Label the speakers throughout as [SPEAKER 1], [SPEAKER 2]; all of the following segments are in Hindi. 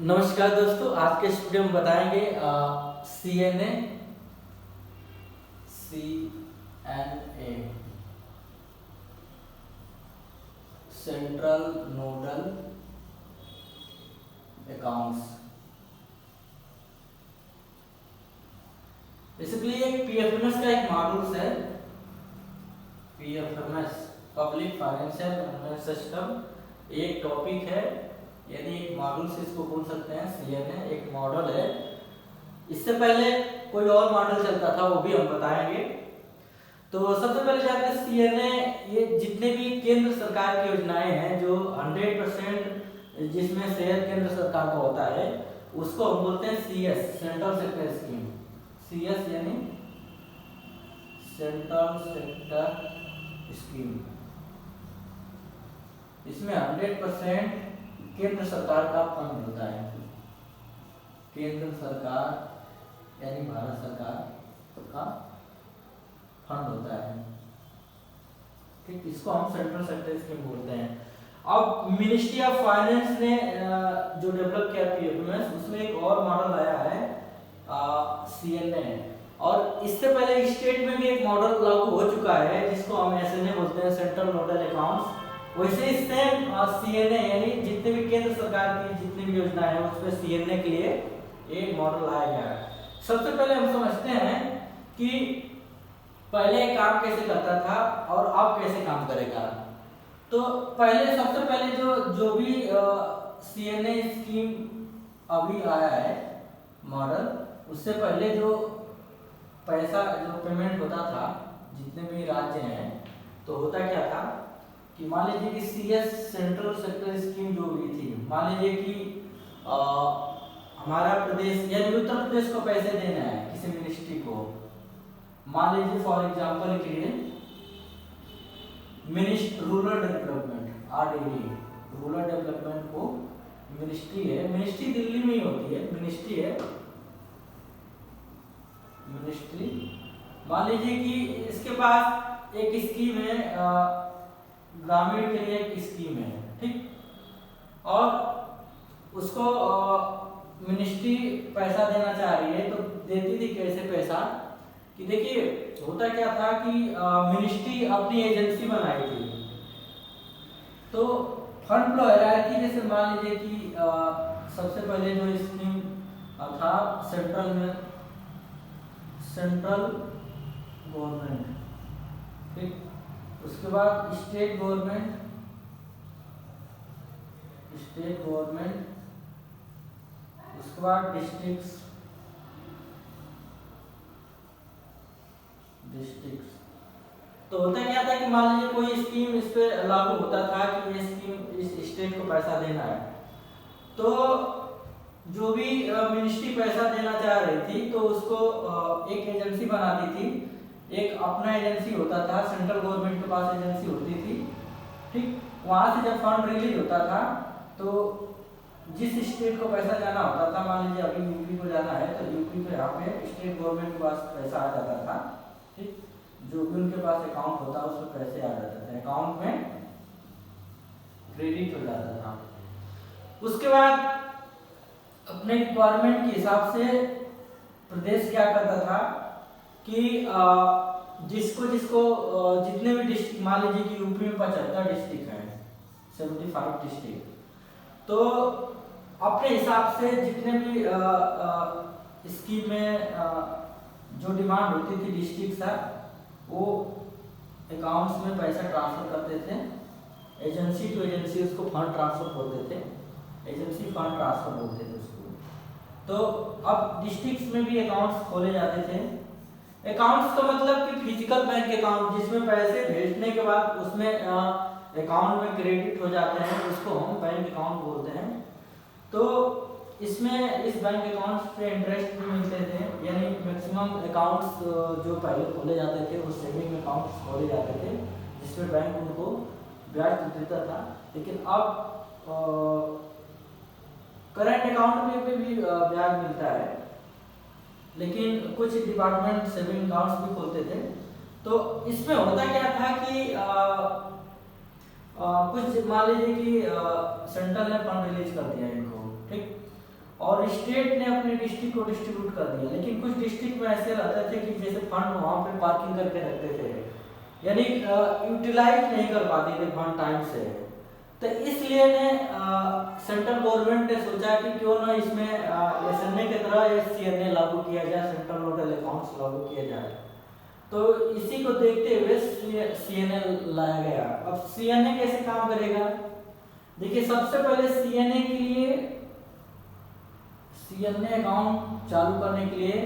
[SPEAKER 1] नमस्कार दोस्तों, आज के इस वीडियो में बताएंगे CNA central nodal accounts. Basically एक पीएफएमएस का एक मॉड्यूल्स है। PFMS public financial management system एक टॉपिक है, यानी एक मॉडल से इसको बोल सकते हैं। सीएनए एक मॉडल है। इससे पहले कोई और मॉडल चलता था, वो भी हम बताएंगे। तो सबसे पहले जानते हैं सीएनए, ये जितने भी केंद्र सरकार की योजनाएं हैं जो 100% जिसमें शेयर केंद्र सरकार का होता है, उसको हम बोलते हैं CS, central sector scheme. CS यानी सेंट्रल सेक्टर स्कीम। इसमें 100% केंद्र सरकार का फंड होता है। केंद्र सरकार यानी भारत सरकार का फंड होता है। ठीक, इसको हम सेंट्रल सेक्टर स्कीम बोलते हैं। अब मिनिस्ट्री ऑफ फाइनेंस ने जो डेवलप किया पीएफएमएस, उसमें एक और मॉडल आया है सीएनए। और इससे पहले स्टेट में भी एक मॉडल लागू हो चुका है जिसको हम एसएनए बोलते हैं, सेंट्रल नोडल अकाउंट्स। वैसे इससे सीएनए यानी जितने भी केंद्र सरकार की जितनी भी योजनाएं हैं उस पर सीएनए के लिए एक मॉडल लाया गया है। सबसे पहले हम समझते हैं कि पहले काम कैसे करता था और अब कैसे काम करेगा। तो पहले सबसे पहले जो भी सीएनए स्कीम अभी आया है मॉडल, उससे पहले जो पैसा जो पेमेंट होता था जितने भी राज्य हैं, तो होता क्या था कि मान लीजिए कि सीएस सेंट्रल सेक्टर स्कीम जो हुई थी, मान लीजिए कि हमारा प्रदेश यानी उत्तर प्रदेश को पैसे देना है किसी मिनिस्ट्री को। मान लीजिए फॉर एग्जांपल के लिए rural development RDD, rural development को मिनिस्ट्री है। मिनिस्ट्री दिल्ली में ही होती है, मिनिस्ट्री है मिनिस्ट्री। मान लीजिए कि इसके पास एक स्कीम है, ग्रामीण के लिए एक स्कीम है, ठीक। और उसको मिनिस्ट्री पैसा देना चाह रही है, तो देती थी कैसे पैसा कि देखिए होता क्या था कि मिनिस्ट्री अपनी एजेंसी बनाई थी। तो फंड फ्लो हायरार्की, जैसे मान लीजिए कि सबसे पहले जो स्कीम था सेंट्रल गवर्नमेंट, ठीक। उसके बाद स्टेट गवर्नमेंट, उसके बाद डिस्ट्रिक्ट्स। तो होता क्या था कि मान लीजिए कोई स्कीम इस पे लागू होता था कि ये स्कीम इस स्टेट को पैसा देना है, तो जो भी मिनिस्ट्री पैसा देना चाह रही थी तो उसको एक एजेंसी बना दी थी। एक अपना एजेंसी होता था, सेंट्रल गवर्नमेंट के पास एजेंसी होती थी, ठीक। वहां से जब फंड रिलीज होता था तो जिस स्टेट को पैसा जाना होता था, मान लीजिए अभी यूपी को जाना है तो यूपी को यहाँ पे स्टेट गवर्नमेंट के पास पैसा आ जाता था, ठीक। जो भी उनके पास अकाउंट होता उसमें पैसे आ जाते थे, अकाउंट में क्रेडिट हो जाता था। उसके बाद अपने रिक्वायरमेंट के हिसाब से प्रदेश क्या करता था कि जिसको जितने भी डिस्ट्रिक्ट, मान लीजिए कि यूपी में 75 डिस्ट्रिक्ट हैं, 75 डिस्ट्रिक्ट, तो अपने हिसाब से जितने भी स्कीम में जो डिमांड होती थी डिस्ट्रिक्ट का, वो अकाउंट्स में पैसा ट्रांसफर करते थे। एजेंसी टू एजेंसी उसको फंड ट्रांसफर बोलते थे, एजेंसी फंड ट्रांसफर बोलते थे उसको। तो अब डिस्ट्रिक्ट्स में भी अकाउंट्स खोले जाते थे। अकाउंट्स का मतलब कि फिजिकल बैंक अकाउंट, जिसमें पैसे भेजने के बाद उसमें अकाउंट में क्रेडिट हो जाते हैं, उसको हम बैंक अकाउंट बोलते हैं। तो इसमें इस बैंक अकाउंट्स पे इंटरेस्ट भी मिलते थे, यानी मैक्सिमम अकाउंट्स जो पहले खोले जाते थे वो सेविंग अकाउंट्स खोले जाते थे जिसमें बैंक उनको ब्याज देता था। लेकिन अब करंट अकाउंट में भी ब्याज मिलता है, लेकिन कुछ डिपार्टमेंट सेविंग अकाउंट्स भी खोलते थे। तो इसमें होता क्या था कि कुछ मान लीजिए कि सेंट्रल ने फंड रिलीज कर दिया इनको, ठीक। और स्टेट ने अपने डिस्ट्रिक्ट को डिस्ट्रीब्यूट कर दिया। लेकिन कुछ डिस्ट्रिक्ट में ऐसे रहते थे कि जैसे फंड वहाँ पे पार्किंग करके रखते थे, यानी यूटिलाइज नहीं कर पाते थे फंड टाइम से। तो इसलिए ने सेंट्रल गवर्नमेंट ने सोचा कि क्यों ना इसमें एसएनए की तरह सीएनए लागू किया जाए, सेंट्रल नोडल अकाउंट्स लागू किया जाए। तो इसी को देखते हुए सीएनए लाया गया। अब सीएनए कैसे काम करेगा, देखिए सबसे पहले सीएनए के लिए, सीएनए अकाउंट चालू करने के लिए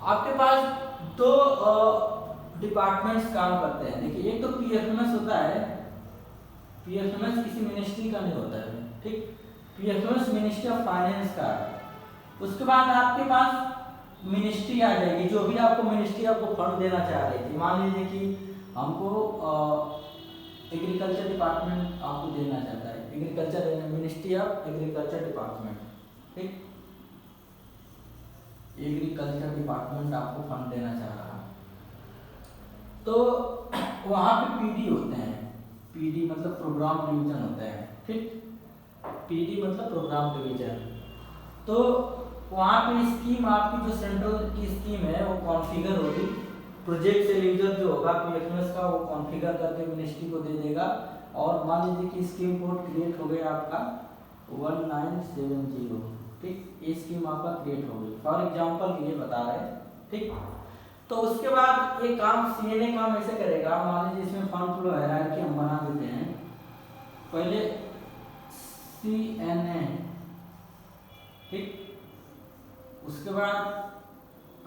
[SPEAKER 1] आपके पास दो डिपार्टमेंट्स काम करते हैं। देखिए एक तो पीएफएमएस होता है, पीएफएमएस किसी मिनिस्ट्री का नहीं होता है, ठीक, पीएफएमएस मिनिस्ट्री ऑफ फाइनेंस का है। उसके बाद आपके पास मिनिस्ट्री आ जाएगी, जो भी आपको मिनिस्ट्री आपको फंड देना चाह रही थी। मान लीजिए कि हमको एग्रीकल्चर डिपार्टमेंट आपको देना चाहता है, agriculture ministry of agriculture department, ठीक, एग्रीकल्चर डिपार्टमेंट आपको फंड देना चाह रहा है। तो वहाँ पे पीडी होते हैं, पीडी मतलब प्रोग्राम डिवीजन होता है, ठीक, पीडी मतलब प्रोग्राम डिवीजन। तो वहाँ पे स्कीम आपकी जो सेंट्रल की स्कीम है वो कॉन्फ़िगर होगी, प्रोजेक्ट से यूजर जो होगा पीएफएमएस का वो कॉन्फ़िगर करके मिनिस्ट्री को दे देगा। और मान लीजिए कि स्कीम कोड क्रिएट हो गया आपका 1970, ठीक, ये स्कीम आपका क्रिएट हो गई, फॉर एग्जांपल के लिए बता रहे हैं, ठीक। तो उसके बाद एक काम सीएनए काम ऐसे करेगा, मान लीजिए इसमें फंड फ्लो हायरार्की हम बना देते हैं। पहले सीएनए, ठीक, उसके बाद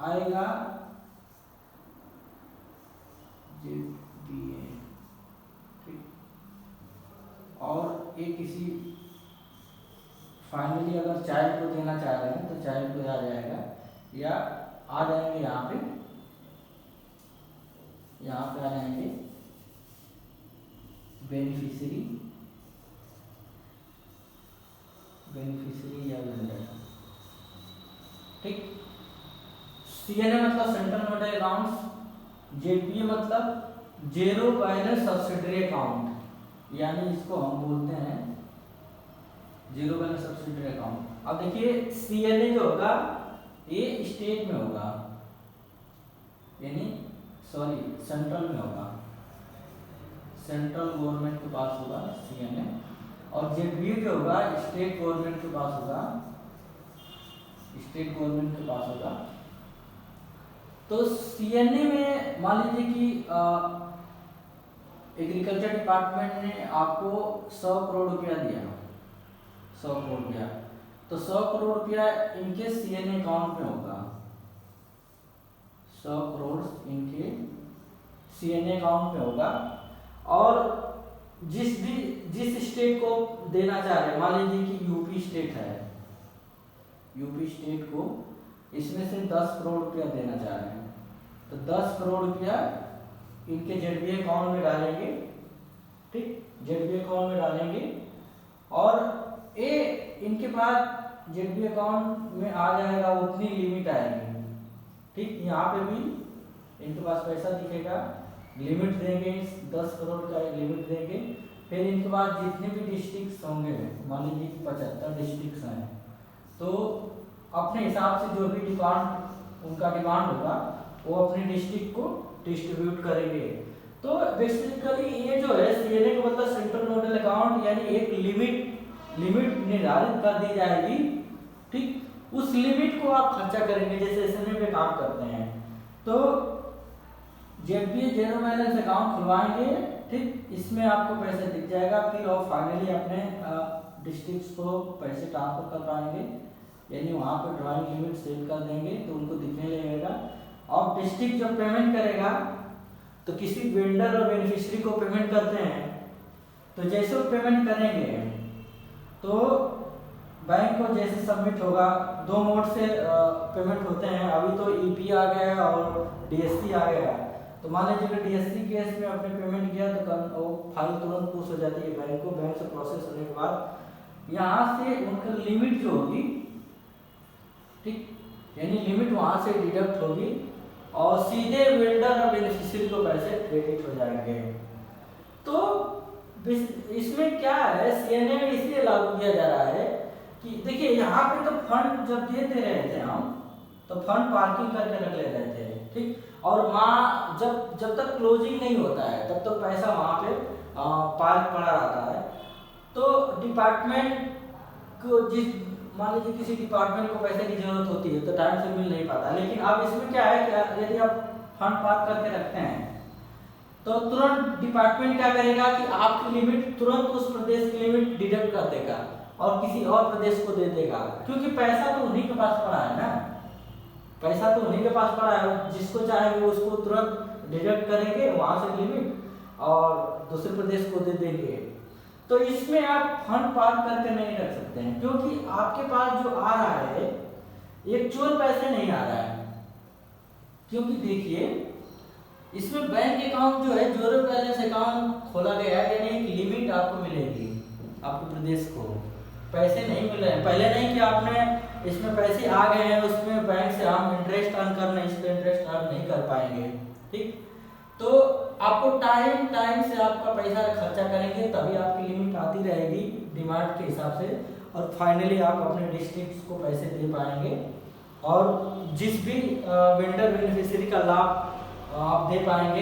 [SPEAKER 1] आएगा जेबीए, ठीक, और एक किसी फाइनली अगर चाइल्ड को देना चाह रहे हैं तो चाइल्ड को आ जाएगा, या आ जाएंगे यहाँ पे आ जाएंगे बेनिफिशियरी या वेंडर, ठीक। सीएनए मतलब सेंट्रल नोडल अकाउंट्स, जेपीए मतलब जीरो बैलेंस सब्सिडरी अकाउंट, यानी इसको हम बोलते हैं जीरो बैलेंस सब्सिडरी अकाउंट। अब देखिए सीएनए जो होगा ये स्टेट में होगा, यानी सॉरी सेंट्रल में होगा, सेंट्रल गवर्नमेंट के पास होगा सीएनए। और जेपीए जो होगा स्टेट गवर्नमेंट के पास होगा, स्टेट गवर्नमेंट के पास होगा। तो सीएनए में मान लीजिए कि एग्रीकल्चर डिपार्टमेंट ने आपको 100 करोड़ रुपया दिया, 100 करोड़ रुपया, तो 100 करोड़ रुपया इनके सीएनए अकाउंट में होगा, 100 करोड़ इनके सीएनए अकाउंट में होगा। और जिस स्टेट को देना चाह रहे हैं, मान लीजिए कि यूपी स्टेट है, यूपी स्टेट को इसमें से 10 करोड़ रुपया देना चाह रहे हैं, तो 10 करोड़ रुपया इनके जेडबीए अकाउंट में डालेंगे, ठीक, जेडबीए अकाउंट में डालेंगे। और ये इनके पास जेडबीए अकाउंट में आ जाएगा, उतनी लिमिट आएगी, ठीक, यहाँ पे भी इनके पास पैसा दिखेगा, लिमिट देंगे, 10 करोड़ का लिमिट देंगे। फिर इनके पास जितने भी डिस्ट्रिक्ट्स होंगे, मान लीजिए कि 75 डिस्ट्रिक्ट्स हैं, तो अपने हिसाब से जो भी उनका डिमांड होगा वो अपने डिस्ट्रिक्ट को डिस्ट्रीब्यूट करेंगे। तो बेसिकली ये जो है सीएनए का मतलब सेंट्रल नोडल अकाउंट, यानी एक लिमिट निर्धारित कर दी जाएगी, ठीक, उस लिमिट को आप खर्चा करेंगे जैसे एसएनए पे काम करते हैं। तो जब भी जीरो बैलेंस अकाउंट खुलवाएंगे, ठीक, इसमें आपको पैसे दिख जाएगा, फिर और फाइनली अपने डिस्ट्रिक्ट्स को पैसे ट्रांसफर कर पाएंगे, यानी वहाँ पर ड्राइंग लिमिट सेट कर देंगे तो उनको दिखने लगेगा। और डिस्ट्रिक्ट जब पेमेंट करेगा तो किसी वेंडर और बेनिफिशियरी को पेमेंट करते हैं, तो जैसे वो पेमेंट करेंगे तो बैंक को जैसे सबमिट होगा, 2 मोड से पेमेंट होते हैं, अभी तो ईपी आ गया है और डीएससी आ गया है। तो मान लीजिए कि डीएससी केस में आपने पेमेंट किया तो वो फाइल तुरंत पुश हो जाती है बैंक को, बैंक से प्रोसेस होने के बाद यहाँ से उनका लिमिट जो होगी, ठीक, यानी लिमिट वहाँ से डिडक्ट होगी और सीधे वेंडर और बेनिफिशियरी को पैसे क्रेडिट हो जाएंगे। तो इसमें क्या है, सीएनए में इसलिए लागू किया जा रहा है कि कि देखिए यहाँ पे तो फंड जब दे रहे थे हम, तो फंड पार्किंग करके रख ले रहे थे, ठीक। और वहाँ जब तक क्लोजिंग नहीं होता है तब तक पैसा वहाँ पे पार्क पड़ा रहता है। तो डिपार्टमेंट को मान लीजिए किसी डिपार्टमेंट को पैसे की जरूरत होती है तो टाइम से मिल नहीं पाता। लेकिन अब इसमें क्या है कि यदि आप फंड पार्क करके रखते हैं तो तुरंत डिपार्टमेंट क्या करेगा कि आपकी लिमिट तुरंत उस प्रदेश की लिमिट डिडक्ट कर देगा और किसी और प्रदेश को दे देगा, क्योंकि पैसा तो उन्हीं के पास पड़ा है ना, पैसा तो उन्हीं के पास पड़ा है। जिसको चाहेंगे उसको तुरंत डिडक्ट करेंगे वहां से लिमिट और दूसरे प्रदेश को दे देंगे। तो इसमें आप फंड पार्क करके नहीं रख सकते हैं, क्योंकि आपके पास जो आ रहा है एक्चुअल पैसे नहीं आ रहा है। क्योंकि देखिए इसमें बैंक अकाउंट जो है जीरो बैलेंस अकाउंट खोला गया है, यानी एक लिमिट आपको मिलेगी, आपके प्रदेश को पैसे नहीं मिल रहे हैं। पहले नहीं कि आपने इसमें पैसे आ गए हैं उसमें बैंक से हम इंटरेस्ट अर्न करना, इस पर इंटरेस्ट अर्न नहीं कर पाएंगे, ठीक। तो आपको टाइम से आपका पैसा खर्चा करेंगे तभी आपकी लिमिट आती रहेगी डिमांड के हिसाब से, और फाइनली आप अपने डिस्ट्रिक्ट को पैसे दे पाएंगे और जिस भी वेंडर बेनिफिशियरी का लाभ आप दे पाएंगे